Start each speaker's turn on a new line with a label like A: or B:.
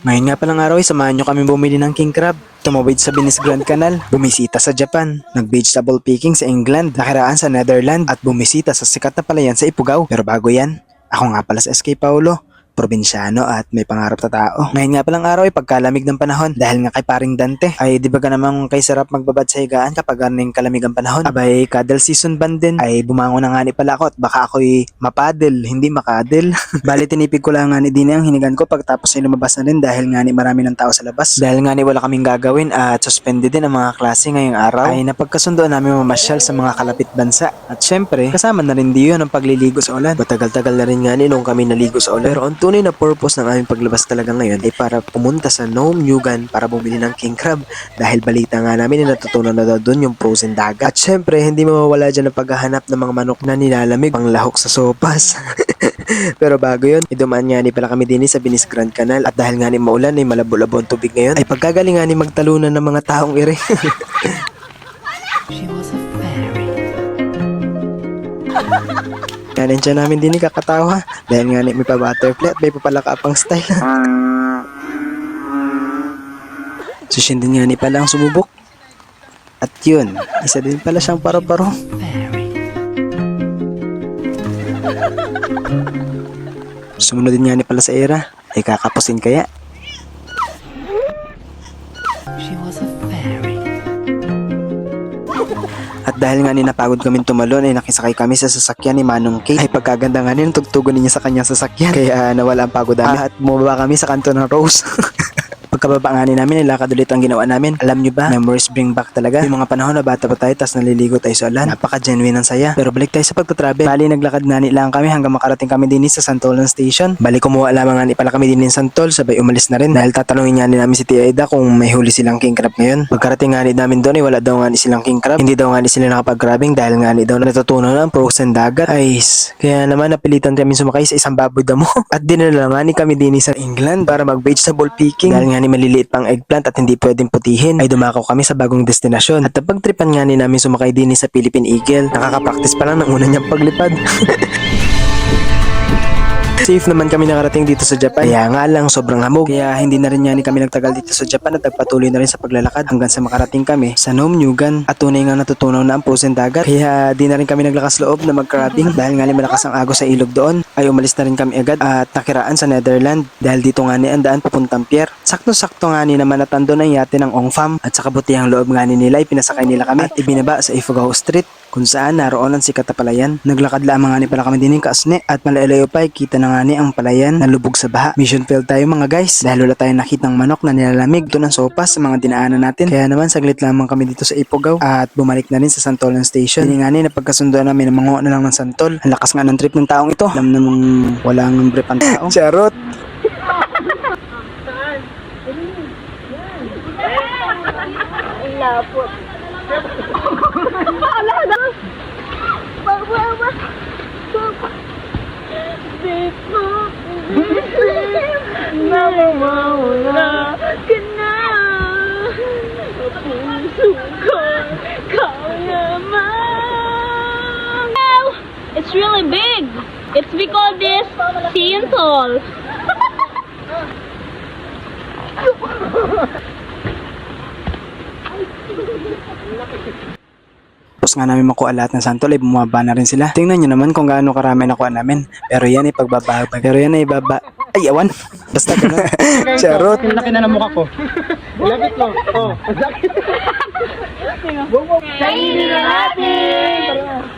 A: Ngayon nga palang araw ay samahan nyo kami bumili ng king crab. Tumawid sa Venice Grand Canal, bumisita sa Japan, nag-vegetable picking sa England, nakiraan sa Netherlands at bumisita sa sikat na palayan sa Ifugao. Pero bago yan, ako nga pala sa SK Paulo, probinsyano at may pangarap na tao. Ngayon nga palang araw ay pagkalamig ng panahon dahil nga kay paring Dante ay di ba ka namang kay sarap magbabad sa higaan kapag ganing kalamig ang panahon. Abay cuddle season ban din ay bumangon na nga ni pala ako at baka ako'y mapadel, hindi makadel. Bali tinipid ko lang nga ni Dini ang hinigan ko pagtapos ay lumabas na din dahil nga ni marami ng tao sa labas. Dahil nga ni wala kaming gagawin at suspended din ang mga klase ngayong araw ay napagkasundoan namin mamasyal sa mga kalapit bansa. At syempre kasama na rin diyo ang pagliligo sa ulan. Matagal-tagal na rin nga ni nung kami naligo sa ulan. Pero ang tunay na purpose ng aming paglabas talaga ngayon ay para pumunta sa Nome Newgan para bumili ng king crab dahil balita nga namin na natutunan na daw doon yung frozen dagat. At syempre hindi mawawala dyan ang paghahanap ng mga manok na nilalamig pang lahok sa sopas. Pero bago yun, idumaan nga ni pala kami din sa Venice Grand Canal at dahil nga ni maulan ay malabo-labo ang tubig ngayon ay pagkagaling nga ni magtalunan ng mga taong ire.
B: She was a fairy.
A: Kanan siya namin din kakatawa dahil nga may pa butterfly at may papalakapang style. Sushin din nga ni pala ang sumubok. At yun, isa din pala siyang paro-paro.
B: Fairy.
A: Sumunod din nga ni pala sa era. Ay kakapusin kaya?
B: She was a fairy.
A: At dahil nga ni napagod kami tumalon ay nakisakay kami sa sasakyan ni Manong K. Ay pagkaganda nga ni tugtugon niya sa kanyang sasakyan. Kaya nawala ang pagod namin at bumaba kami sa kanto ng Rose. Pagkababa nga namin, nilakad ulit ang ginawa namin. Alam nyo ba, memories bring back talaga. Yung mga panahon na bata pa tayo, tas naliligo tayo sa ulan. Napaka-genuine ang saya. Pero balik tayo sa pagtatravel. Bali, naglakad nga lang kami hanggang makarating kami din sa Santolan Station. Bali, kumuha lamang nga pala kami din sa Santol, sabay umalis na rin. Dahil tatanungin nga namin si Tia Aida kung may huli silang king crab ngayon. Pagkarating nga namin doon, wala daw nga silang king crab. Hindi daw nga sila nakapag-grabbing dahil nga daw natutunan ng frozen dagat. Ayos. Kaya naman napilitan kami sumakay sa isang baboy damo. At dinala nga kami din sa England para mag-vegetable picking. Dahil nga maliliit pang eggplant at hindi pwedeng putihin ay dumakaw kami sa bagong destinasyon. At napagtripan nga namin sumakay din sa Philippine Eagle. Nakaka-practice pa lang ng una niyang paglipad. Safe naman kami nakarating dito sa Japan. Kaya nga lang sobrang hamog. Kaya hindi na rin kami nagtagal dito sa Japan at nagpatuloy na rin sa paglalakad hanggang sa makarating kami sa Nome Newgan. At tunay nga natutunaw na ang frozen dagat. Kaya di na rin kami naglakas loob na mag-crabbing dahil nga malakas ang agos sa ilog doon. Ay umalis na rin kami agad at nakiraan sa Netherlands dahil dito nga ang daan papuntang pier. Sakto-sakto nga naman at andun ang yate ng Ongfam at sa kabutihang loob nga nila ay pinasakay nila kami at ibinaba sa Ifugao Street kung saan naroon ang sikat na palayan. Naglakad lamang nga pala kami din ng kaasne at malalayo pa ay kita na nga ang palayan na lubog sa baha. Mission failed tayo mga guys dahil wala tayong nakitang manok na nilalamig doon ng sopas sa mga dinaanan natin. Kaya naman saglit lamang kami dito sa Ifugao at bumalik na rin sa Santolan Station. Hindi nga napagkasundoan namin na manguha na lang ng santol. Ang lakas nga ng trip ng taong ito. Alam namang walang brief ang tao. Charot!
C: Lapot. Namamawala ka na puso ko kayaman. It's really big. It's because this Seantol.
A: Tapos nga namin makuha lahat ng santol ay bumaba na rin sila. Tingnan nyo naman kung gaano karami nakuha namin. Pero yan ay pagbaba. Pero yan ay baba. Ay, awan. Basta ganun. Charot.
D: Laki na ng mukha ko. Lapit mo. Oh, sakit.
C: Kainin na natin!